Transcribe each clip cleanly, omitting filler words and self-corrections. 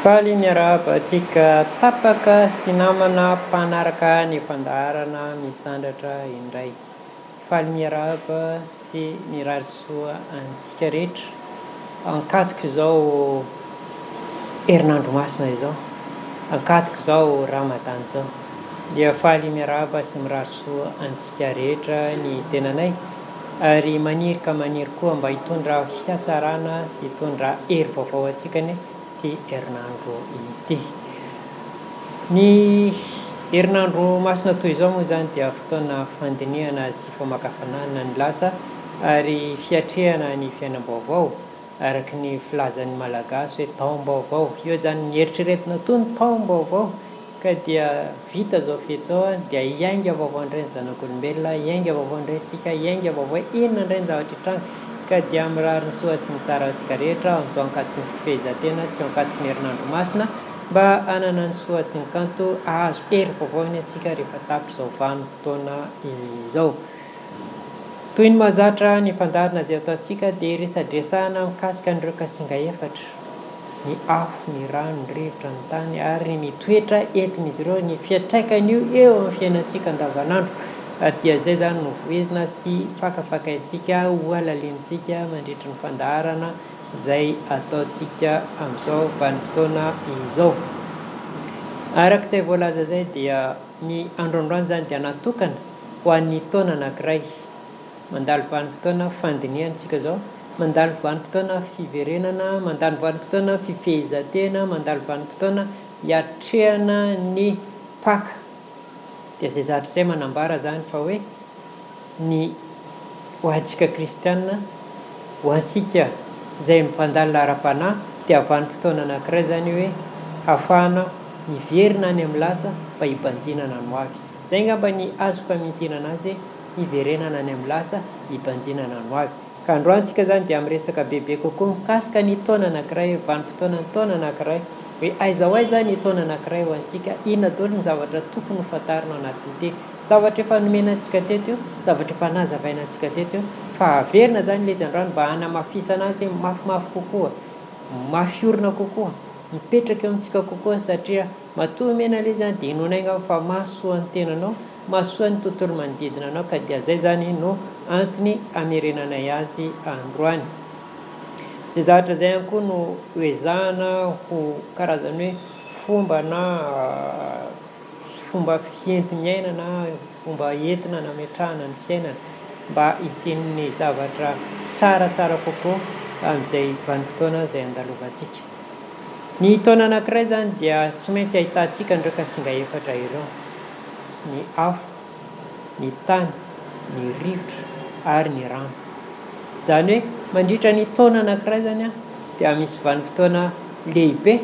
Faly miarahaba antsika tapaka sy namana mpanaraka ny fandaharana misandratra indray. Faly miarahaba sy mirary soa antsika rehetra ankatoko izao herinandro masina izao, ankatoko izao Ramadan izao, dia faly miarahaba sy mirary soa antsika rehetra ny tenanay, ary maniry koa mba hitondra fiatsarana sy hitondra hery vaovao antsika ny ty herinandro ity. Ny herinandro masina toy izao moa zany dia fotoana fandinihana sy famakafanana ny lasa ary fiatrehana ny fiainam-baovao araky ny filazan'ny malagasy hoe taom-baovao. Io zany nieritreretina toy ny taom-baovao ka dia vita zao fety zao dia hiainga vaovao indray ny zanak'olombelona, hiainga vaovao indray tsika, hiainga vaovao inona indray ny zavatra hitranga, ka dia mirary ny soa sy ny tsara antsika rehetra amin'izao ankatok'ny fifehezantena sy ankatok'ny herinandro masina mba hanana ny soa sy ny kanto ahazo hery vaovao ny antsika rehefa tapitra izao vanim-potoana izao. Toy ny mahazatra ny fandarina izay ataontsika dia resadresahana mikasika an'ireo kasinga efatra: ny afo, ny rano, ny rivotra, ny tany ary ny toetra entin'izy ireo, ny fiantraikan'io eo amin'ny fiainantsika andavanandro. Dia zay zany no voezina sy fakafakaintsika ho alalintsika mandritra ny fandaharana izay ataontsika amin'izao vanim-potoana izao. Arak'izay voalaza zay dia ny androandroany zany dia natokana ho an'ny taona anankiray, mandalo vanim-potoana fandinihantsika zao, mandalo vanim-potoana fiverenana, mandalo vanim-potoana fifehezantena, mandalo vanim-potoana hiatrehana ny Paka. Dia zay zavatra izay manambara zany fa hoe ny ho antsika kristianina, ho antsika izay mpandalo laharam-panahy dia vanim-potoana anankiray zany hoe hafahana miverina any amin'ny lasa mba hibanjinana no avy. Zay ngamba ny azoko amintinana azy, hiverenana any amin'ny lasa hibanjinana no avy. Ka androantsika zany dia miresaka bebe kokoa mikasika ny taona anankiray, vanim-potoana ny taona anankiray, hoe aiza ho aiza ny taona anankiray ho antsika, inona daholo ny zavatra tokony ho fantarina ao anatin'ity, zavatra efa nomena antsika teto io, zavatra efa nazavaina antsika teto io, fa averina zany ilay izy androany mba hanamafisana azy mafimafy kokoa, mafiorina kokoa, mipetraka eo amintsika kokoa, satria matoa mena ilay zany dia inonainga fa mahasoa ny tenanao, mahasoa ny tontolo manodidina anao, ka dia zay zany no antony amerenanay azy androany. Zay zavatra zay ihany koa no hoezahana ho karazany hoe fomba na fomba fienti-miaina na fomba entina nametrahana ny fiainana mba hisian'ny zavatra tsaratsara kokoa amin'izay vanim-potoana izay andalovantsika. Ny taona anankiray zany dia tsy maintsy ahitantsika an'ireo kasinga efatra ireo: ny afo, ny tany, ny rivotra ary ny rano. Zany hoe mandritra ny taona anankiray zany dia misy vanim-potoana lehibe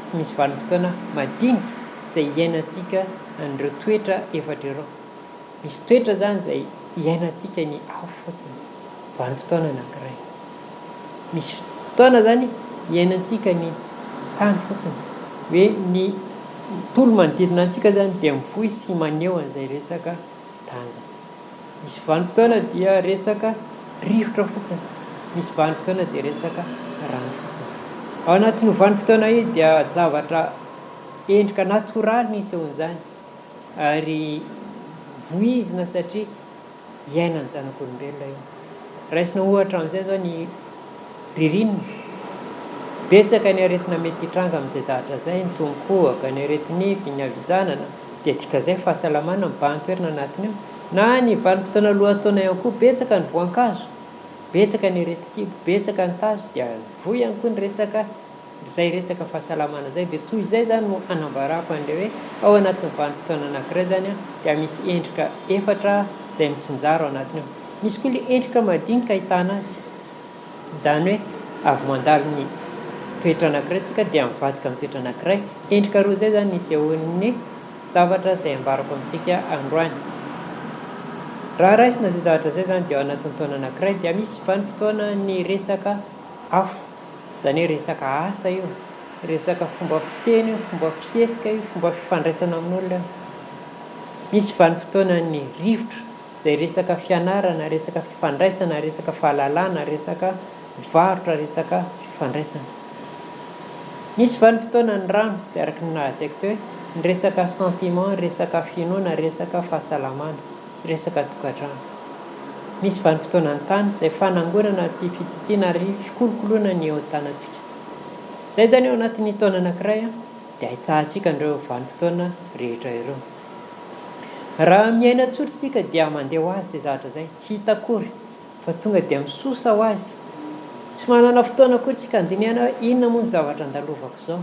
sy misy vanim-potoana madinika izay iainantsika an'ireo toetra efatra ireo. Misy toetra zany izay iainantsika ny afo fotsiny, vanim-potoana anankiray. Misy fotoana zany iainantsika ny tany fotsiny, hoe ny tontolo manodidina antsika zany dia mivohy sy maneho an'izay resaka tany zany. Misy vanim-potoana dia resaka rivotra fotsiny, misy vanim-potoana dia resaka rano fotsiny. Ao anatin'ny vanim-potoana io dia zavatra endrika natoraly ny isehon'izany ary voizina satria iainany zanak'olombelona io. Raisina ohatra amin'izay zao ny ririnina, betsaka ny aretina mety hitranga amin'izay zavatra zay, ny tongokohaka, ny aretinify, ny havizanana, dia dikan'izay fahasalamana mibahan-toerana anatiny io. Na ny vanim-potoana lohataona ihany koa betsaka ny voankazo, betsaka ny aretin-kibo, betsaka ny tazo, dia vohy ihany koa ny resaka izay resaka fahasalamana zay. Dia toy izay zany no anambarako an'ilay hoe ao anatin'ny vanim-potoana anankiray zany dia misy endrika efatra izay mitsinjaro ao anatiny ao. Misy koa ilay endrika madinika ahitana azy, zany hoe avy mandalo ny toetra anankiray tsika dia mivadika amin'ny toetra anankiray. Endrika roa zay zany nisehoan'ny zavatra izay ambarako amintsika androany. Raha raisina zay zavatra zay zany dia ao anatin'ny taona anankiray dia misy vanim-potoana ny resaka afo, zany hoe resaka asa io, resaka fomba fiteny io, fomba fihetsika io, fomba fifandraisana amin'olona. Misy vanim-potoana ny rivotra izay resaka fianarana, resaka fifandraisana, resaka fahalalana, resaka varotra, resaka fifandraisana. Misy vanim-potoana ny rano izay araka ny nahazaiko teo hoe ny resaka sentiment, resaka finoana, resaka fahasalamana, resaka tokantrano. Misy vanim-potoana ny tany izay fanangonana sy fitsitsiana ary fikolokoloana ny eo an-tanantsika. Izay zany eo anatin'ny taona anankiray dia ahitsahantsika an'ireo vanim-potoana rehetra ireo. Raha miaina tsotra isika dia mandeha ho azy izay zavatra izay, tsy hita akory fa tonga dia misosa ho azy. Tsy manana fotoana akory tsika andinihana hoe inona moa ny zavatra andalovako izao.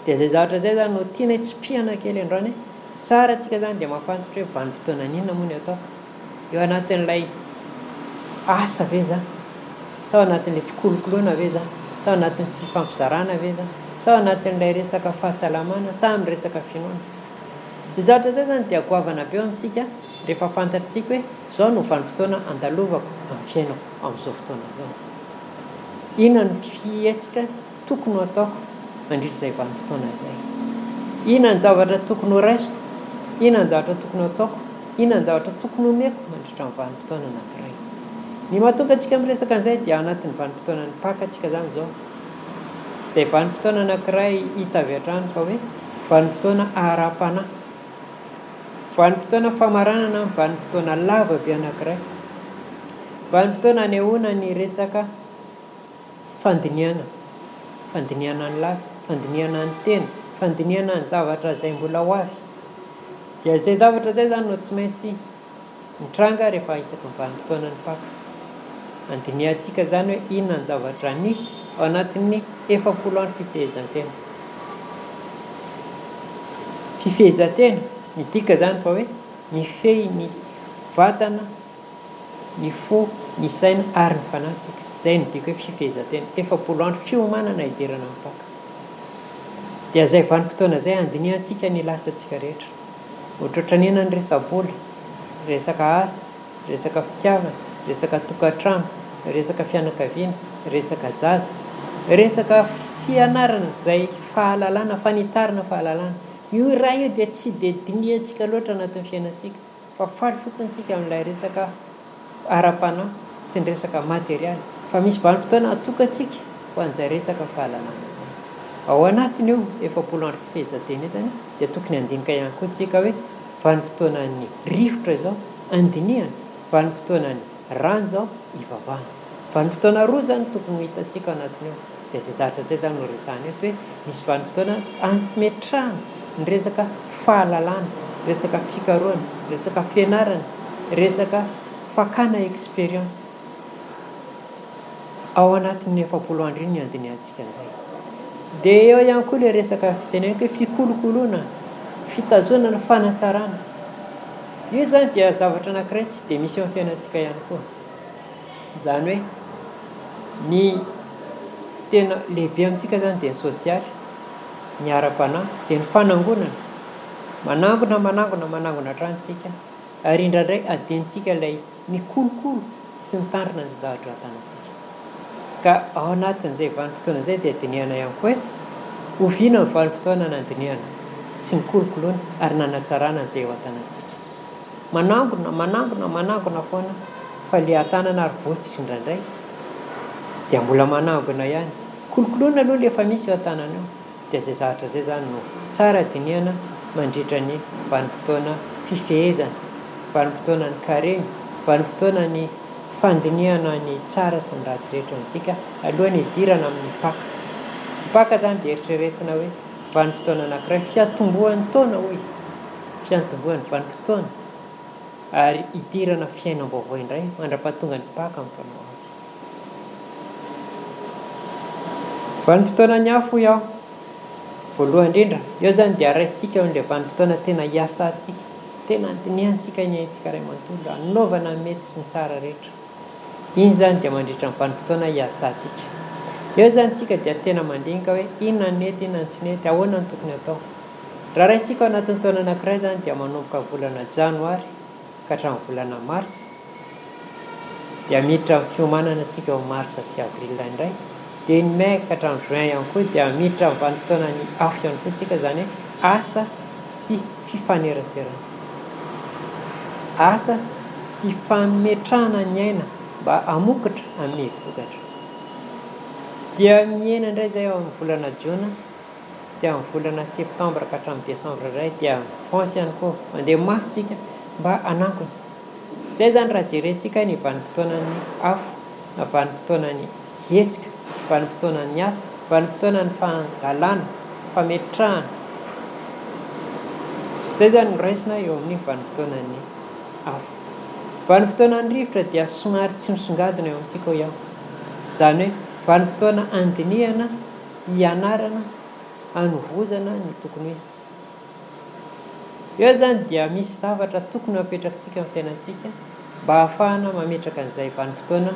Dia izay zavatra izay zany no tiana hitsipihana kely androany tsara tsika zany dia mahafantatra hoe vanim-potoana inona moa ny ataoko. Eo anatin'ilay asa ve za? Sa ao anatin'ilay fikolokoloana ve za? Sa ao anatin'ny fifampizarana ve za? Sa ao anatin'ilay resaka fahasalamana sa amin'ny resaka finoana? Izay zavatra izay zany dia goavana be amintsika rehefa fantatritsika hoe izao no vanim-potoana andalovako amin'ny fiainako amin'izao fotoana izao. Inona ny fihetsika tokony ho ataoko mandritra izay vanim-potoana izay? Inona ny zavatra tokony ho raisiko? Inona ny zavatra tokony ho ataoko? Inona ny zavatra tokony homeko mandritra ny vanim-potoana anankiray? Ny mahatonga antsika miresaka an'izay dia anatin'ny vanim-potoana ny Paka antsika zany izao. Izay vanim-potoana anankiray hita avy hatrany fa hoe vanim-potoana ahara-panahy. Vanim-potoana famaranana, vanim-potoana lava be anankiray. Vanim-potoana anehoana ny resaka fandiniana. Fandiniana ny lasa, fandiniana ny tena, fandiniana ny zavatra izay mbola ho avy. Dia izay zavatra izay zany no tsy maintsy mitranga rehefa isaky ny vanim-potoana ny Paka. Andinihantsika zany hoe inona ny zavatra nisy ao anatin'ny 70 andro fifehezan-tena. Fifehezan-tena midika zany fa hoe mifehy ny vatana, ny fo, ny saina ary ny fanahintsika. Izay midika hoe fifehezan-tena. 70 andro fiomanana hidirana amin'ny Paka. Dia izay vanim-potoana izay andinihantsika ny lasantsika rehetra. Ohatrohatranina ny resa-bola, resaka asa, resaka fitiavana, resaka tokantrano, resaka fianakaviana, resaka zaza, resaka fianarana izay fahalalana, fanitarana fahalalana. Io raha io dia tsy dia dinihantsika loatra anatin'ny fiainantsika fa faly fotsiny tsika amin'ilay resaka ara-panahy sy ny resaka materialy. Fa misy vanim-potoana atokantsika ho an'izay resaka fahalalana izay. Ao anatin'io 70 andro fifehezan-tena io zany dia tokony handinika ihany koa tsika hoe vanim-potoana ny rivotra izao andinihana, vanim-potoana ny rano izao ivavahana. Vanim-potoana roa zany tokony ho hitantsika anatin'io. Dia izay zavatra izay zany no resahana eto hoe misy vanim-potoana ampimetrahana ny resaka fahalalana, resaka fikarohana, resaka fianarana, resaka fakana experience. Ao anatin'ny 70 andro iny andinihantsika izay. Dia eo ihany koa ilay resaka fitenenako hoe fikolokoloana, fitazonana, fanatsarana. Io zany dia zavatra anankiray tsy dia misy eo amin'ny fiainantsika ihany koa. Izany hoe ny tena lehibe amintsika zany dia ny sosialy, ny ara-panahy, dia ny fanangonana. Manangona hatranintsika ary indraindray adinitsika ilay mikolokolo sy mitandrina izay zavatra atanantsika. Ka ao anatin'izay vanim-potoana izay dia dinihana ihany koa hoe oviana ny vanim-potoana nandinihana sy ny kolokoloana ary nanatsarana izay eo an-tanantsika. Manangona foana fa ilay an-tanana ary votsitra indraindray dia mbola manangona ihany. Kolokoloana aloha ilay efa misy eo an-tanana eo. Dia izay zavatra izay zany no tsara dinihana mandritra ny vanim-potoana fifehezana, vanim-potoana ny karena, vanim-potoana ny fandinihana ny tsara sy ny ratsy rehetra amintsika alohan'ny hidirana amin'ny Paka. Ny Paka zany dia eritreretina hoe vanim-potoana anankiray fiatombohan'ny taona hoy, fiatombohan'ny vanim-potoana ary hidirana fiainam-baovao indray mandra-pahatonga ny Paka amin'ny taona ho avy. Vanim-potoana ny afo iaho voalohany indrindra, eo zany dia raisitsika amin'ilay vanim-potoana tena hiasantsika, tena andinihantsika ny aintsika ray manontolo, hanaovana ny mety sy ny tsara rehetra. Iny zany dia mandritra ny vanim-potoana hiasantsika. Eo zany tsika dia tena mandinika hoe inona ny nety, inona ny tsy nety, ahoana ny tokony atao. Raha raisitsika ao anatin'ny taona anankiray zany dia manomboka volana Janoary ka hatramin'ny volana Marsa. Dia miditra amin'ny fiomanana antsika eo Marsa sy Avrila indray. Dia ny Mai ka hatramin'ny Juin ihany koa dia miditra amin'ny vanim-potoana ny afo ihany koa tsika zany hoe asa sy fifaneraserana. Asa sy fametrahana ny aina mba hamokatra amin'ny vokatra. Dia miaina indray izay ao amin'ny volana Jona dia amin'ny volana septambra ka hatramin'ny desambra iray dia mifansy ihany koa mandeha mafysika mba hanankony. Zay zany raha jerentsika ny vanim-potoanan'ny afo, na vanim-potoanan'ny hetsika, vanim-potoanan'ny asa, vanim-potoanan'ny fangalana, fametrahana. Zay zany noraisina eo amin'ny vanim-potoanan'ny afo. Vanim-potoanan'ny rivotra dia somary tsy misongadina eo amintsika ihany. Zany hoe vanim-potoana andinihana, hianarana, hanovozana ny tokony hisy. Eo zany dia misy zavatra tokony hapetrakantsika amin'ny fiainantsika mba ahafahana mametraka an'izay vanim-potoana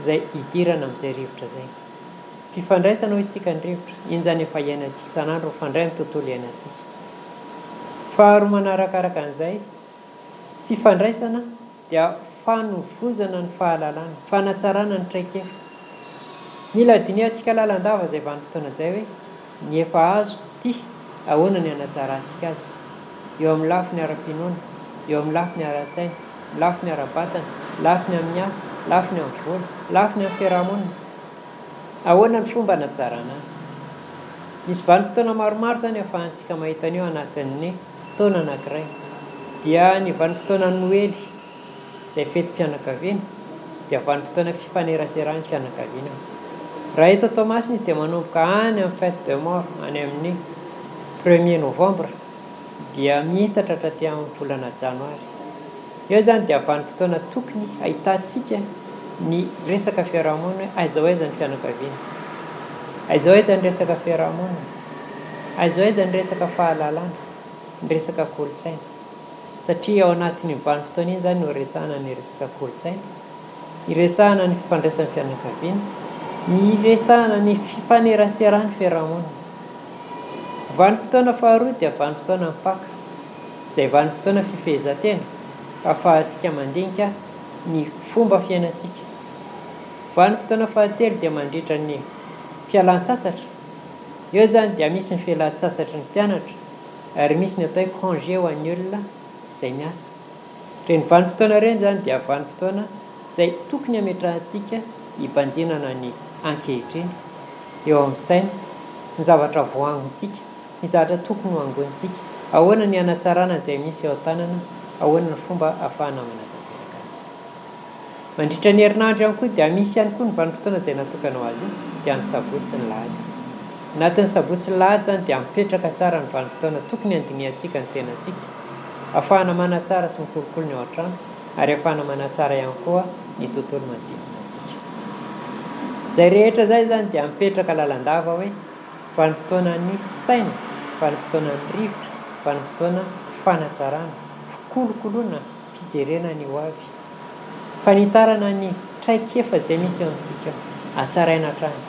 izay hidirana amin'izay rivotra zay. Fifandraisana hoy isika ny rivotra, iny zany efa iainantsika isan'andro mifandray amin'ny tontolo iainantsika. Faharoa manarakaraka an'izay, fifandraisana dia fanovozana ny fahalalana, fanatsarana ny traikefa. Mila dinihantsika lalandava izay vanim-potoana izay hoe ny efa azo ty ahoana ny hanatsarantsika azy. Eo amin'ny lafiny ara-pinoana, eo amin'ny lafiny ara-tsaina, lafiny ara-batana, lafiny amin'ny asa, lafiny amin'ny vola, lafiny amin'ny fiarahamonina. Ahoana ny fomba hanatsarana azy. Misy vanim-potoana maromaro zany ahafahantsika mahita an'io anatin'ny taona anankiray. Dia ny vanim-potoana Noely izay fetim-pianakaviana dia vanim-potoana fifaneraserany fianakaviana. Raha eto Tomasiny dia manomboka any amin'ny fête de mort, any amin'ny 1er novembre dia mihitatra hatraty amin'ny volana janoary. Eo zany dia vanim-potoana tokony ahitantsika ny resaka fiarahamonina, aiza ho aiza ny fianakaviana, aiza ho aiza ny resaka fiarahamonina, aiza ho aiza ny resaka fahalalana, ny resaka kolontsaina. Satria ao anatin'ny vanim-potoana iny zany no resahana ny resaka kolontsaina, iresahana ny fifandraisan'ny fianakaviana, ny resahana ny fifaneraserany fiarahamonina. Vanim-potoana faharoa dia vanim-potoana mipaka, izay vanim-potoana fifehezantena ahafahantsika mandinika ny fomba fiainantsika. Vanim-potoana fahatelo dia mandritra ny fialan-tsasatra. Eo zany dia misy ny fialan-tsasatra ny mpianatra ary misy ny atao congé ho an'ny olona izay miasa. Reny vanim-potoana ireny zany dia vanim-potoana izay tokony hametrahantsika hibanjinana ny ankehitriny eo amin'ny saina, ny zavatra voangontsika, ny zavatra tokony ho angontsika, ahoana ny hanatsarana izay misy eo an-tanana, ahoana ny fomba ahafahana manatanteraka azy. Mandritra ny herinandro ihany koa dia misy ihany koa ny vanim-potoana izay natokana ho azy dia ny sabotsy sy ny lahady. Anatin'ny sabotsy sy ny lahady zany dia mipetraka tsara ny vanim-potoana tokony handinihantsika ny tenantsika, ahafahana manatsara sy mikolokolo ny ao an-trano ary ahafahana manatsara ihany koa ny tontolo manodidina antsika. Zay rehetra zay zany dia mipetraka lalandava hoe vanim-potoanan'ny saina, vanim-potoanan'ny rivotra, vanim-potoana fanatsarana, fikolokoloana, fijerena ny ho avy, fanitarana ny traikefa izay misy eo amintsika, hatsaraina hatrany.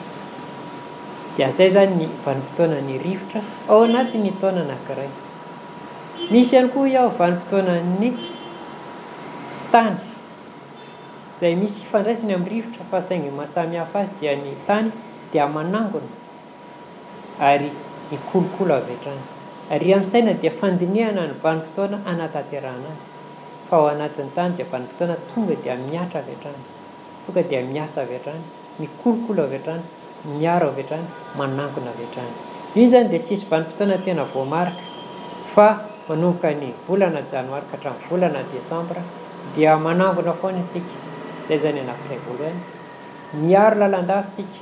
Dia zay zany ny vanim-potoanan'ny rivotra ao anatin'ny taona anankiray. Misy ihany koa ao vanim-potoanan'ny tany izay misy fifandraisany amin'ny rivotra fa saingy mahasamy hafa azy dia ny tany dia manangona ary mikolokolo avy hatrany. Ary amin'ny saina dia fandinihana ny vanim-potoana hanatanterahana azy. Fa ao anatin'ny tany dia vanim-potoana tonga dia miatra avy hatrany, tonga dia miasa avy hatrany, mikolokolo avy hatrany, miaro avy hatrany, manangona avy hatrany. Io zany dia tsisy vanim-potoana tena voamarika fa manomboka ny volana janoary ka hatramin'ny volana desambra dia manangona foana isika. Zay zany anankiray voalohany, miaro lalandava isika.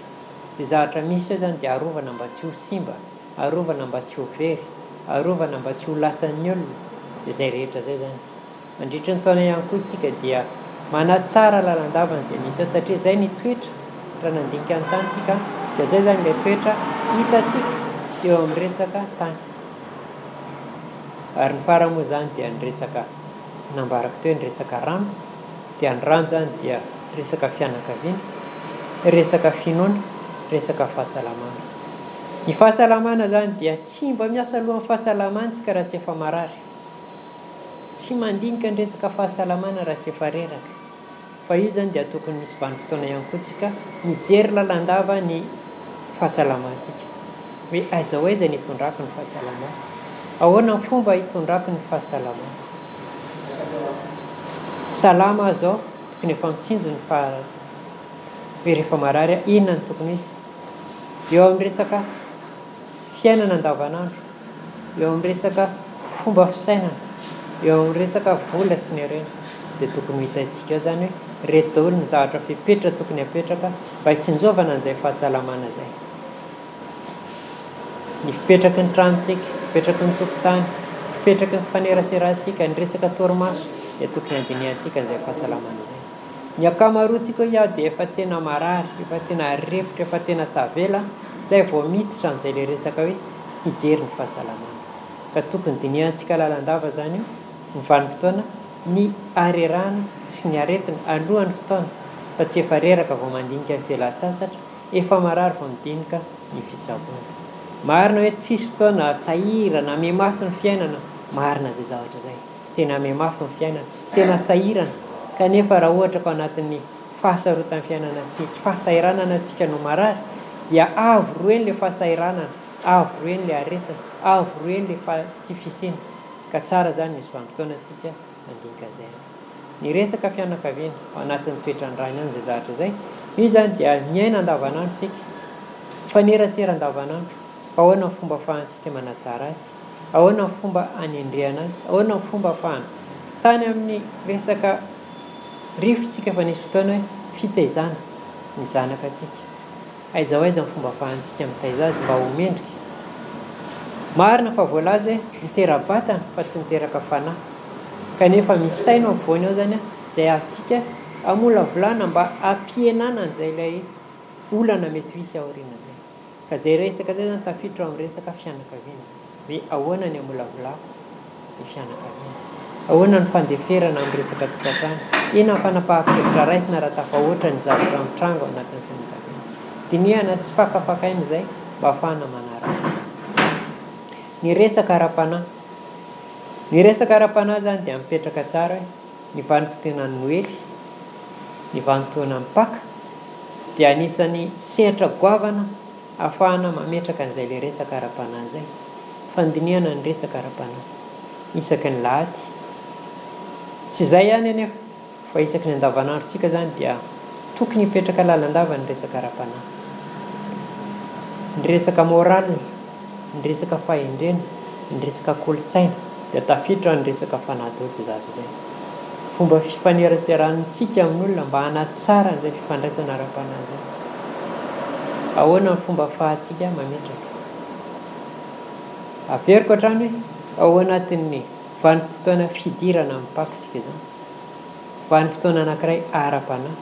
Izay zavatra misy eo zany dia arovana mba tsy ho simba, arovana mba tsy ho very, arovana mba tsy ho lasan'ny olona. Izay rehetra zay zany. Mandritra ny taona ihany koa isika dia manatsara lalandavan'izay misy eo satria zay ny toetra raha nandinika ny tantsika dia zay zany ilay toetra hitantsika eo amin'ny resaka tany. Ary ny farany moa zany dia ny resaka nambaraka teo, ny resaka rano. Dia ny rano zany dia resaka fianakaviana, resaka finoana, resaka fahasalamana. Ny fahasalamana zany dia tsy mba miasa alohan'ny fahasalamantsika raha tsy efa marary. Tsy mandinika ny resaka fahasalamana raha tsy efa reraka. Fa io zany dia tokony misy vanim-potoana ihany koa tsika mijery lalandava ny fahasalamantsika. Hoe aiza ho aiza ny hitondrako ny fahasalamana, ahoana ny fomba hitondrako ny fahasalamana. Salama zao tokony efa mitsinjo ny hoe rehefa marary inona ny tokony hisy. Eo amin'ny resaka fiainana andavanandro, eo amin'ny resaka fomba fisainana, eo amin'ny resaka vola sy ny arena, dia tokony hitantsika eo zany hoe reto daholo ny zavatra fipetra tokony hapetraka mba hitsinjovana an'izay fahasalamana izay. Ny fipetraky ny tranontsika, fipetraky ny tokotany, fipetraky ny faneraserahantsika, ny resaka torimaso dia tokony handinihantsika izay fahasalamana izay. Ny akamaroantsika ia dia efa tena marary, efa tena repotra, efa tena tavela izay vao miditra amin'izay le resaka hoe hijery ny fahasalamana. Ka tokony dinihantsika lalandava zany io ny vanim-potoana, ny arerahana sy ny aretina alohan'ny fotoana, fa tsy efa reraka vao mandinika ny velan-tsasatra, efa marary vao midinika ny fitsaboana. Marina hoe tsisy fotoana sahirana, mihamafy ny fiainana, marina izay zavatra izay, tena mihamafy ny fiainana, tena sahirana. Kanefa raha ohatra ka anatin'ny fahasarotan'ny fiainana sy fahasahiranana antsika no marary, dia avo roeny le fahasahiranana, avo roeny le aretina, avo roeny le tsy fisiana. Ka tsara zany misy vanim-potoana antsika mandinika izay. Ny resaka fianakaviana ao anatin'ny toetrandroany any izay zavatra izay, io zany dia miaina andavanandro sika, fanerasera andavanandro. Ahoana ny fomba ahafahantsika manatsara azy, ahoana ny fomba hanendrehana azy, ahoana ny fomba ahafahana tany amin'ny resaka rivotritsika efa nisy fotoana hoe fitaizana ny zanaka atsika, aiza ho aiza ny fomba ahafahantsika mitaiza azy mba ho mendrika. Marina fa voalaza hoe mitera-batana fa tsy miteraka fanahy, kanefa misy saina ampovoany ao zany izay azontsika amolavolana mba ampihenana an'izay ilay olana mety hisy aoriana zay. Ka zay resaka zay zany tafiditra amin'ny resaka fianakaviana, hoe ahoana ny amolavolako ny fianakaviana, ahoana ny fandeferana amin'ny resaka tokantrano, inona ny fanapahakevitra raisina raha tafahoatra ny zavatra mitrango anatin'ny fianakaviana. Dinihana sy fakafakaina izay mba ahafahana manaratsy. Ny resaka ara-panahy, ny resaka ara-panahy zany dia mipetraka tsara hoe ny vanim-potoana ny Noely, ny vanim-potoana ny Paka dia anisan'ny sehatra goavana ahafahana mametraka an'izay le resaka ara-panahy izay. Fandinihana ny resaka ara-panahy isaky ny lahady, tsy izay ihany anefa fa isaky ny andavanandrontsika zany dia tokony hipetraka lalandava ny resaka ara-panahy, ny resaka moral, ny resaka fahendrena, ny resaka kolotsaina dia tafiditra ny resaka fanahy daholo izay zavatra izay. Fomba fifaneraserantsika amin'olona mba hanatsara an'izay fifandraisana ara-panahy izay. Ahoana ny fomba ahafahantsika mametraka. Averiko hatrany hoe ao anatin'ny vanim-potoana fidirana mipakitsika izao, vanim-potoana anankiray ara-panahy,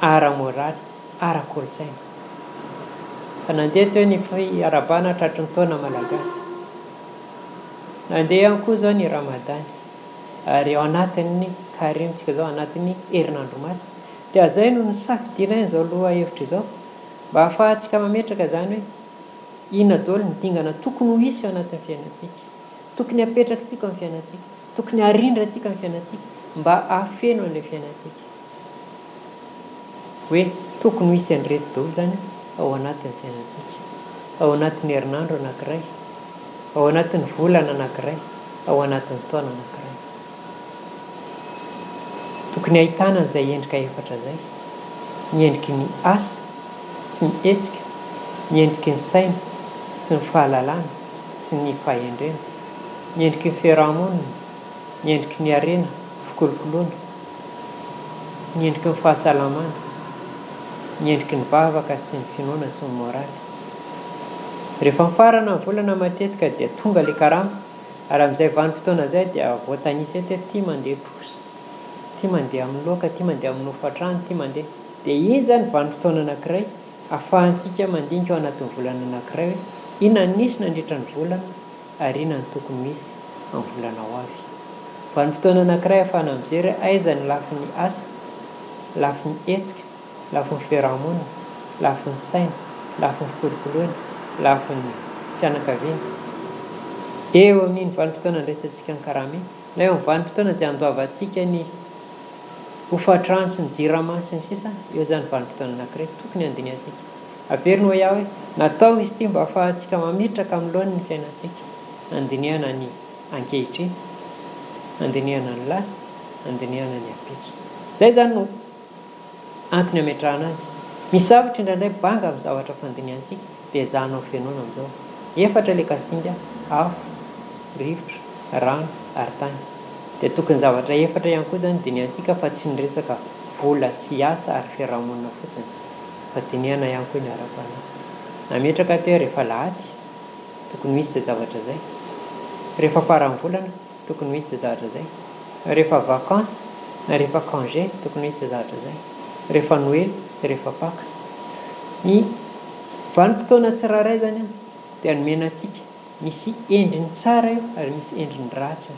ara-moraly, ara-kolotsaina. Fa nandeha teo ny fiarabana tratry ny taona malagasy, nandeha ihany koa zao ny ramadany, ary ao anatin'ny karentsika zao, anatin'ny herinandro masina, dia zay no nisafidiana izao loha hevitra izao mba ahafahantsika mametraka zany hoe inona daholo ny dingana tokony ho hisy ao anatin'ny fiainantsika, tokony hapetrakantsika amin'ny fiainantsika, tokony harindrantsika amin'ny fiainantsika mba hafeno an'ilay fiainantsika, hoe tokony ho hisy an'ireto daholo zany ao anatin'ny fiainantsika, ao anatin'ny herinandro anankiray, ao anatin'ny volana anankiray, ao anatin'ny taona anankiray. Tokony ahitana an'izay endrika efatra izay, ny endriky ny asa sy ny hetsika, ny endriky ny saina sy ny fahalalana sy ny fahendrena, ny endriky ny fiarahamonina, ny endriky ny arena, fikolokoloana, ny endriky ny fahasalamana, ny endriky ny vavaka sy ny finoana sy ny moraly. Rehefa mifarana ny volana matetika dia tonga le karama, ary amin'izay vanim-potoana izay dia voatanisa eto hoe tia mandeha posy, tia mandeha amin'ny loaka, tia mandeha amin'ny hofa-trano, tia mandeha. Dia iny zany vanim-potoana anankiray ahafahantsika mandinika ao anatin'ny volana anankiray hoe inona ny nisy nandritra ny volana ary inona ny tokony misy amin'ny volana ho avy. Vanim-potoana anankiray ahafahana mijery aiza ny lafin'ny asa, lafin'ny hetsika, lafin'ny fiarahamonina, lafin'ny saina, lafin'ny fikolokoloana, lafin'ny fianakaviana. Eo amin'iny vanim-potoana ndraisantsika ny karama iny, na eo amin'ny vanim-potoana izay andoavantsika ny hofa-trano sy ny jirama sy ny sisa, eo zany vanim-potoana anankiray tokony handinihantsika. Averina ho iaho hoe natao izy ity mba ahafahantsika mametraka amin'ny lohan'ny ny fiainantsika, handinihana ny ankehitriny, handinihana ny lasa, handinihana ny ampitso. Zay zany no antony ametrahana azy. Misy zavatra indraindray banga amin'ny zavatra fandinihantsika dia zahanao fenoana amin'izao. efatra le kasinga, afo, rivotra, rano ary tany. Dia tokony zavatra efatra ihany koa zany dinihantsika fa tsy niresaka vola sy asa ary fiarahamonina fotsiny fa dinihana ihany koa ny ara-panahy. Nametraka teo rehefa lahady tokony misy izay zavatra zay, rehefa faran'ny volana tokony misy izay zavatra zay, rehefa vacances na rehefa congé tokony misy izay zavatra zay, rehefa noely sy rehefa paka. Ny vanim-potoana tsirairay zany dia nomena antsika misy endriny tsara io ary misy endriny ratsy io.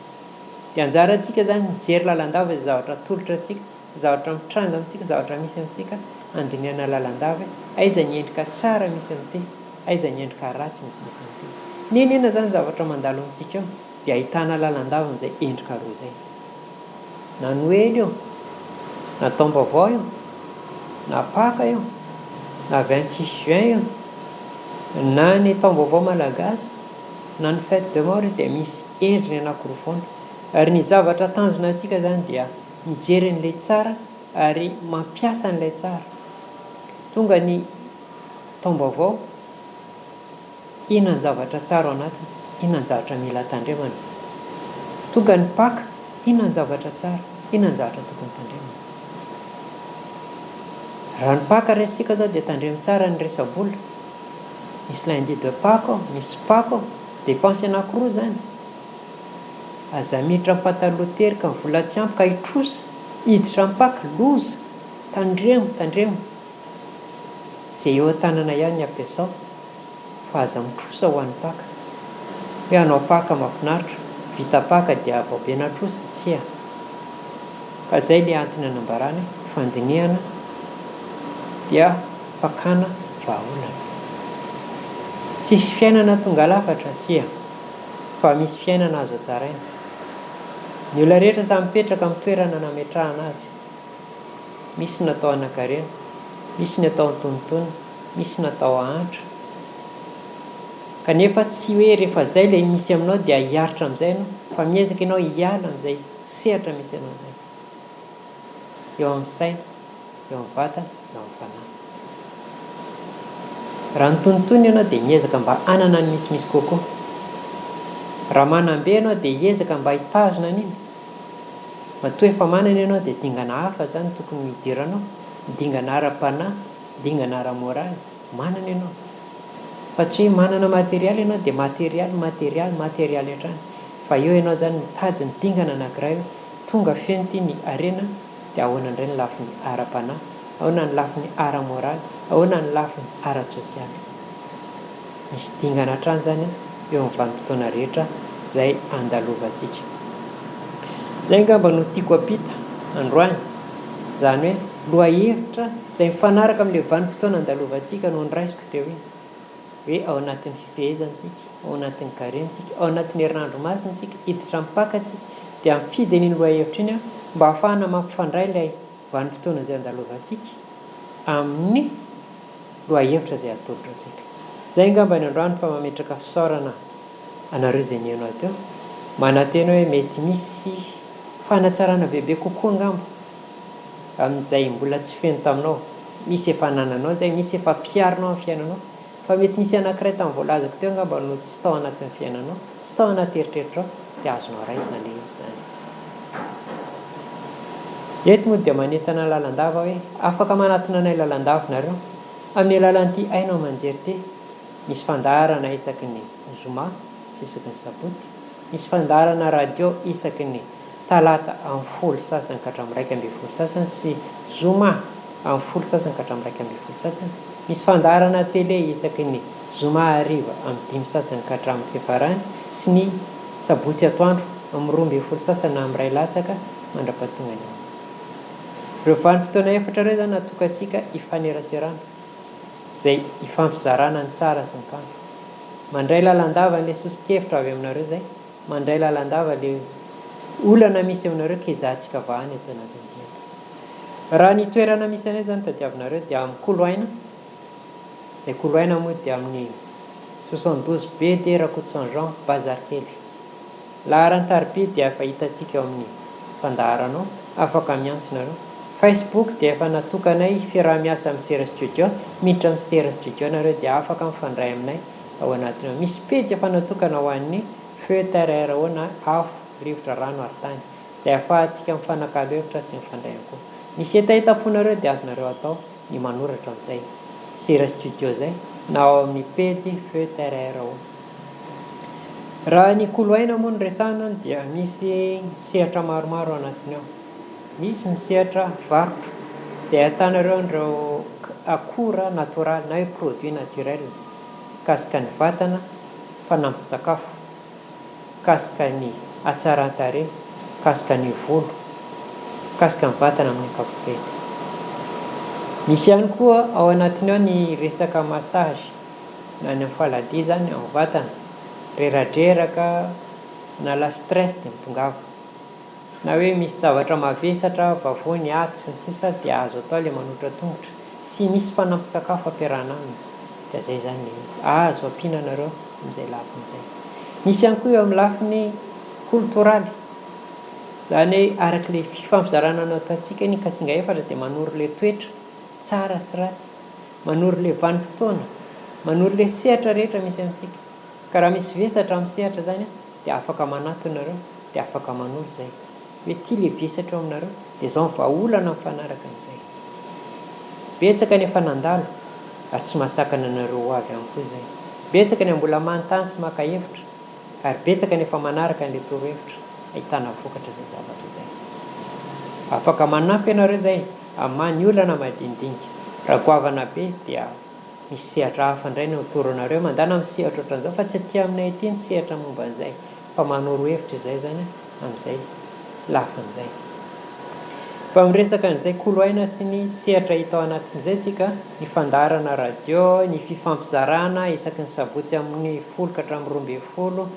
Dia anjara antsika zany mijery lalandava izay zavatra atolotra antsika, zavatra mitranga amintsika, zavatra misy amintsika, andinihana lalandava, aiza ny endrika tsara misy amin'ity, aiza ny endrika ratsy mety misy amin'ity. Nenena zany zavatra mandalo amintsika eo dia ahitana lalandava amin'izay endrika roa zay. Na noely io, na taom-baovao io, na paka io, na 26 juin io, na ny taom-baovao malagasy, na ny fête de mort dia misy endriny anankiroa foana. Ary ny zavatra tanjona antsika zany dia mijery an'ilay tsara ary mampiasa an'ilay tsara. Tonga ny taom-baovao, inona ny zavatra tsara ao anatiny, inona ny zavatra mila tandremana. Tonga ny paka, inona ny zavatra tsara, inona ny zavatra tokony tandremana. Raha ny paka resika zao dia tandremo tsara ny resa-bola. Misy lundi de paka, misy paka, dépense anankiroa zany. Aza miditra amin'ny pataloha terika ny vola tsy ampy ka hitrosa, hiditra amin'ny paka, loza, tandremo. Izay eo an-tanana ihany ny ampiasao fa aza mitrosa ho an'ny paka. Hoe anao paka mahafinaritra, vita paka dia vaobe natrosa, tsia. Ka zay ilay antony anambarana fandinihana dia fakana vahaolana. Tsisy fiainana tonga lafatra, tsia, fa misy fiainana azo hatsaraina. Ny olona rehetra samy mipetraka amin'ny toerana nametrahana azy. Misy natao hanan-karena, misy ny atao antonontonona, misy natao hahantra. Kanefa tsy hoe rehefa zay ilay misy aminao dia hiaritra amin'izay ianao, fa miezaka ianao hiala amin'izay sehatra misy anao zay. Eo amin'ny saina, eo amin'ny vatana, eo amin'ny fanahy. Raha nitonontonona ianao dia miezaka mba hanana ny misimisy kokoa. Raha manam-be ianao dia hiezaka mba hitazona an'iny. Matoa efa manana ianao dia dingana hafa zany tokony hidiranao, dingana ara-panahy sy dingana ara-moraly. Manana ianao. Fa tsy hoe manana materialy ianao dia materialy hatrany. Fa eo ianao zany mitady ny dingana anankiray tonga feno ity ny harena dia ahoana indray ny lafiny ara-panahy, ahoana ny lafiny ara-moraly, ahoana ny lafiny ara-tsosialy. Misy dingana hatrany zany eo amin'ny vanim-potoana rehetra izay andalovantsika. Zay angamba no tiako apita androany, zany hoe lohahevitra izay mifanaraka amin'ilay vanim-potoana andalovantsika no niraisiko teo hoe ao anatin'ny fifehezantsika, ao anatin'ny karentsika, ao anatin'ny herinandro masintsika, hiditra amin'ny pakatsika dia mifidy an'iny lohahevitra iny mba ahafahana mampifandray ilay vanim-potoana izay andalovantsika amin'ny lohahevitra izay atolotra antsika. Zay angamba ny androany fa mametraka fisaorana anareo izay nihainao teo. Manantena hoe mety misy fanatsarana bebe kokoa angamba amin'izay mbola tsy feno taminao. Misy efa nananao zay, misy efa piarinao amin'ny fiainanao, fa mety misy anankiray tamin'ny voalazako teo angamba no tsy tao anatin'ny fiainanao, tsy tao anaty eritreritranao dia azonao raisina ilay izy zany. Eto moa dia manentana lalandava hoe afaka manatona anay lalandava nareo amin'ny alalan'ity ainao manjery ity. Misy fandaharana isaky ny zoma sy isaky ny sabotsy, misy fandaharana radio isaky ny talata amin'ny 10 sasany ka hatramin'ny 12 sasany sy zoma amin'ny 10 sasany ka hatramin'ny 12 sasany. Misy fandaharana télé isaky ny zoma hariva amin'ny 5 sasany ka hatramin'ny fiafarany sy ny sabotsy atoandro amin'ny 12 sasany na amin'ny 1 latsaka mandra-pahatonga ny. Ireo vanim-potoana efatra ireo zany natokantsika hifaneraserana, izay hifampizarana ny tsara sy ny kanto. Mandray lalandava ilay sosi-kevitra avy aminareo zay, mandray lalandava ilay olana misy aminareo kezahantsika vahany eto anatin'ny eto. Raha ny toerana misy anay zany tadiavinareo dia amin'ny Koloaina, izay Koloaina moa dia amin'ny 72B de Rakoto Saint-Jean Bazary kely. Laharan-taribia dia efa hitantsika eo amin'ny fandaharanao, afaka miantso nareo. Facebook dia efa natokanay fiaraha-miasa amin'ny Sera Studio, miditra amin'ny Sera Studio nareo dia afaka mifandray aminay ao anatiny misy pejy efa natokana ho an'ny feu terre ho na afo rivotra rano ary tany izay ahafahantsika mifanakalo hevitra sy mifandray koa. Misy etaitaponareo dia azonareo atao ny manoratra amin'izay sera studio zay na ao amin'ny pejy feu terre ho. Raha ny koloaina moa ny resahana dia misy sehatra maromaro anatiny ao. Misy ny sehatra varotra izay ahitanareo an'ireo akora natoraly na hoe produit naturel kasika ny vatana fanampin-tsakafo, kasika ny hatsaran-tarehy, kasika ny volo, kasika ny vatana amin'ny ankapobeny. Misy ihany koa ao anatiny ao ny resaka massage na ny amin'ny faladia zany amin'ny vatana, reradreraka na la stress dia mitongava, na hoe misy zavatra mavesatra vavony aty sy ny sisa dia azo atao ilay manotra tongotra sy misy fanampin-tsakafo ampiarahana aminy dia zay zany izy azo ampiana nareo amin'izay lafin'izay. Misy ihany koa eo amin'ny lafiny kultoraly zany hoe arak'ilay fifampizarana nataontsika ny kasinga efatra dia manoro ilay toetra tsara sy ratsy, manoro ilay vanim-potoana, manoro ilay sehatra rehetra misy amintsika. Ka raha misy vesatra amin'ny sehatra zany dia afaka manatona nareo dia afaka manoro izay hoe tia ilay vesatra eo aminareo dia izao ny vahaolana mifanaraka amin'izay. Betsaka ny efa nandalo ary tsy mahasakana nareo ho avy ihany koa izay. Betsaka ny mbola manontany sy maka hevitra ary betsaka ny efa manaraka an'ilay torohevitra ahitana vokatra izay zavatra izay. Afaka manampy ianareo izay amin'ny olana madinidinika. Raha goavana be izy dia misy sehatra hafa indray no toronareo mandana amin'ny sehatra ohatran'izao fa tsy aty aminay aty ny sehatra momba an'izay fa manoro hevitra izay zany amin'izay lafin'izay. Fa miresaka an'izay koloaina sy ny sehatra hita ao anatin'izay tsika ny fandarana radio, ny fifampizarana isaky ny sabotsy amin'ny 10 ka hatramin'ny 12,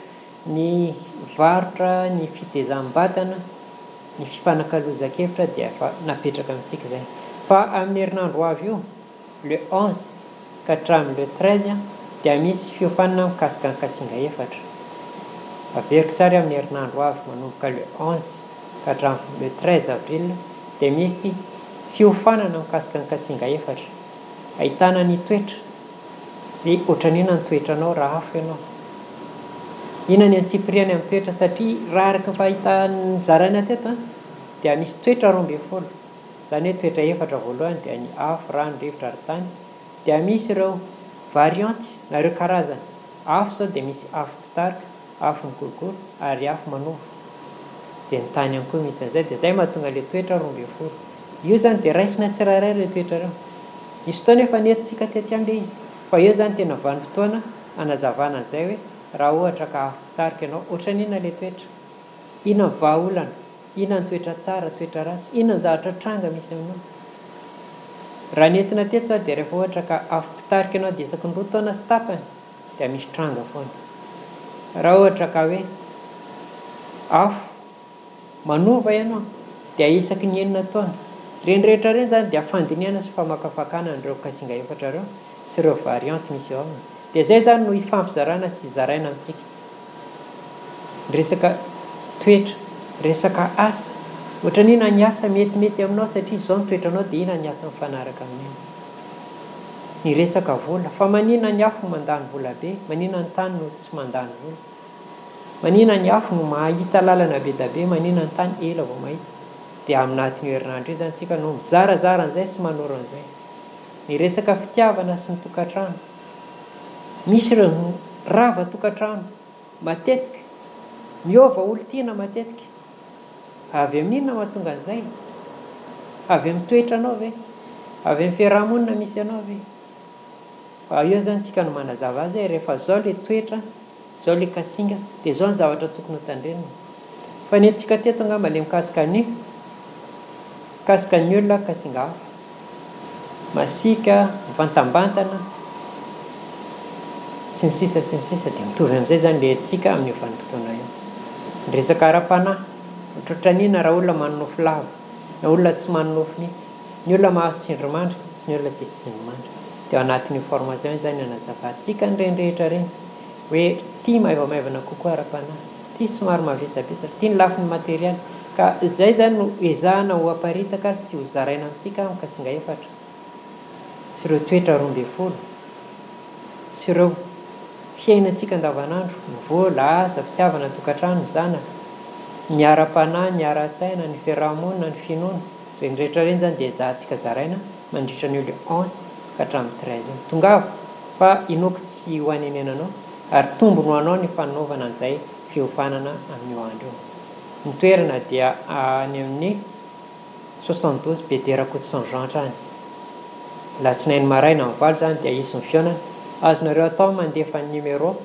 ny varotra, ny fitezam-batana, ny fifanankalozan-kevitra dia efa napetraka amintsika izay. Fa amin'ny herinandro ho avy io le 11 ka hatramin'ny le 13 dia misy fiofanana mikasika ny kasinga efatra. Averiko tsara amin'ny herinandro ho avy manomboka le 11 ka hatramin'ny le 13 avril dia misy fiofanana mikasika ny kasinga efatra. Ahitana ny toetra hoe ohatran'ina ny toetranao raha afo ianao, ina ny antsipiriany amin'ny toetra satria raha araka ny fahitany zaraina teto dia misy toetra 12, zany hoe toetra efatra voalohany dia ny afo, rano, rivotra ary tany, dia misy ireo varianty na ireo karazany. Afo zao dia misy afo pitarika, afo mikolokolo ary afo manovo, dia ny tany ihany koa misy an'izay dia zay mahatonga ilay toetra 12. Io zany dia raisina tsirairay ilay toetra ireo. Misy fotoana efa nentintsika tety amin'ilay izy fa io zany tena vanim-potoana hanazavana an'izay hoe raha ohatra ka afo pitarika ianao ohatran'ina ilay toetra, ina ny vahaolana, ina ny toetra tsara, toetra ratsy, ina ny zavatra tranga misy aminao. Raha nentina teto zao dia rehefa ohatra ka afo pitarika ianao dia isaky ny 2 taona sy tapany dia misy tranga foana. Raha ohatra ka hoe afo manova ianao dia isaky ny 9 taona. Reny rehetra reny zany dia fandiniana sy famakafakana an'ireo kasinga efatra ireo sy ireo varianty misy eo aminy. Dia zay zany no hifampizarana sy zaraina amintsika. Resaka toetra, resaka asa, ohatran'ina ny asa metimety aminao satria izao ny toetranao dia ina ny asa mifanaraka amin'iny. Ny resaka vola, fa manina ny afo mandany vola be, manina ny tany no tsy mandany vola, manina ny afo no mahita lalana be da be, manina ny tany ela vao mahita. Dia amin'anatin'ny herinandro io zany tsika no mizarazara an'izay sy manoro an'izay. Ny resaka fitiavana sy ny tokantrano, misy ireo rava tokantrano matetika miova olon-tiana matetika. Avy amin'inona mahatonga an'izay? Avy amin'ny toetranao ve? Avy amin'ny fiarahamonina misy anao ve? Fa io zany tsika no manazava azy rehefa zao le toetra, zao le kasinga dia zao ny zavatra tokony ho tandrenina. Fa nentsika teto angamba le mikasika ny olona kasinga hafa, masika, mivantambantana sy ny sisa dia mitovy amin'izay zany le tsika amin'ny vanim-potoana io. Ny resaka ara-panahy, ohatran'ina raha olona manonofo lava na olona tsy manonofo mihitsy, ny olona mahazo tsindrimandry sy ny olona tsisy tsindrimandry. Dia anatin'ny information zany anazavantsika ny reny rehetra reny hoe tia maivamaivana kokoa ara-panahy, tia somary mavesabesatra, tia ny lafin'ny materialy. Ka izay zany no ezahana ho aparitaka sy ho zaraina amintsika amin'ny kasinga efatra sy ireo toetra 12 sy ireo fiainantsika andavanandro, ny vola, asa, fitiavana, tokantrano, zanaka, ny ara-panahy, ny ara-tsaina, ny fiarahamonina, ny finoana, reny rehetra reny zany dia ezahantsika zaraina mandritra ny le 11 ka hatramin'ny 13 tongava fa inoko tsy ho anenenanao ary tombony ho anao ny fanaovana an'izay fiofanana amin'io andro io. Ny toerana dia any amin'ny 72 Bédéracoute Saint-Jean trany. Latsinainy maraina amin'ny valo zany dia isy ny fiaonana. Azonareo atao mandefa ny numéro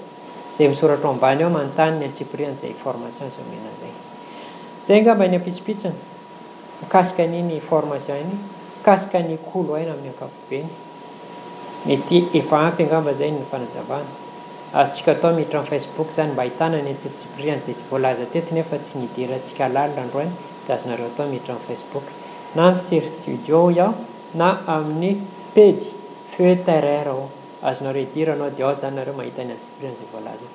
izay misoratra ambany ao manontany ny antsipirian'izay formation izay omena izay. Zay angamba ny ampitsopitsony mikasika n'iny formation iny, mikasika ny koloaina amin'ny ankapobeny. Mety efa ampy angamba zay ny fanazavana. Azontsika atao miditra amin'ny Facebook zany mba ahitana ny antsipirian'izay tsy voalaza teto nefa tsy nidirantsika lalina androany dia azonareo atao miditra amin'ny Facebook na amin'ny Ser Studio iaho na amin'ny page Feu Terreur ao. Azonareo idiranao dia ao zany nareo mahita ny antsipirian'izay voalaza.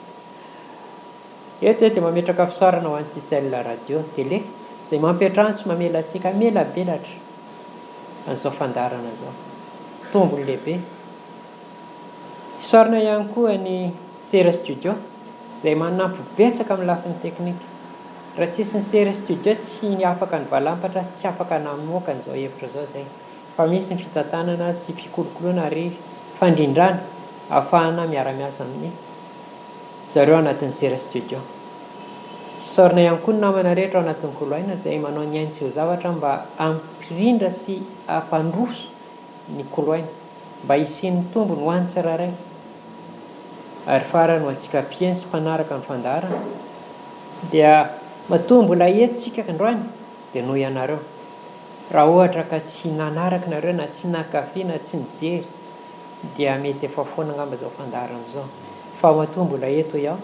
Eto zay dia mametraka fisaorana ho an'ny Sisel radio télé izay mampiatrano sy mamela antsika melabelatra an'izao fandarana zao. Tombony lehibe. Fisaorana ihany koa ny Ser Studio izay manampy betsaka amin'ny lafiny teknika. Raha tsisy ny Ser Studio tsy afaka ny valampatra sy tsy afaka namoaka an'izao hevitra zao zay. Fa misy ny fitantanana sy fikolokoloana ary fandrindrana ahafahana miara-miasa amin'ny zareo anatin'ny Ser Studio. Fisaorana ihany koa ny namana rehetra ao anatin'ny koloaina izay manao ny ainy tsy ho zavatra mba ampirindra sy ampandroso ny koloaina mba hisian'ny tombony ho an'ny tsirairay. Ary farany ho antsika mpieny sy mpanaraka ny fandarana dia matombo ilay entsika androany dia noho ianareo. Raha ohatra ka tsy nanaraka nareo na tsy nankafy na tsy nijery dia mety efa foana angamba zao fandarana zao. Fa matombo ilay eto iaho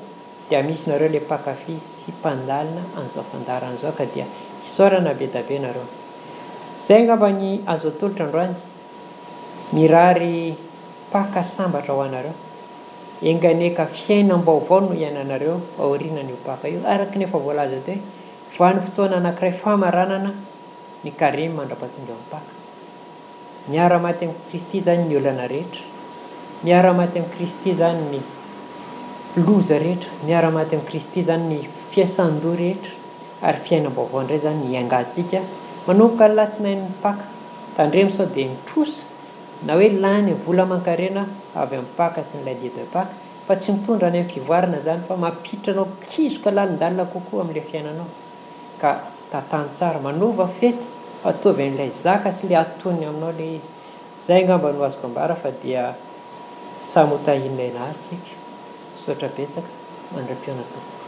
dia misy nareo le mpakafy sy mpandalina an'izao fandarana zao ka dia hisaorana be da be nareo. Zay angamba ny azo atolotra androany. Mirary paka sambatra ho anareo. Enganeka fiainam-baovao no iainanareo aorianan'io paka io araka ny efa voalaza teo hoe vanim-potoana anankiray famaranana ny karemy mandra-pahatonga amin'ny paka. Miara-maty amin'ny Kristy zany ny olana rehetra. Miara-maty amin'ny Kristy zany ny loza rehetra. Miara-maty amin'ny Kristy zany ny fiasan-doha rehetra ary fiainam-baovao indray zany ny iangatsika manomboka ny latsinain'ny paka. Tandremo sao dia mitrosa na hoe lany vola aman-karena avy amin'ny paka sy nylay dia de paka fa tsy mitondra any amin'ny fivoarana zany fa mampiditra anao kizoka lalindalina kokoa amin'ilay fiainanao ka tatany tsara manova fety ataovy an'ilay zaka sy le atony aminao le izy. Zay angamba no azoko ambara fa dia samota inona ianaritsika. Misaotra betsaka mandra-piona tompoko.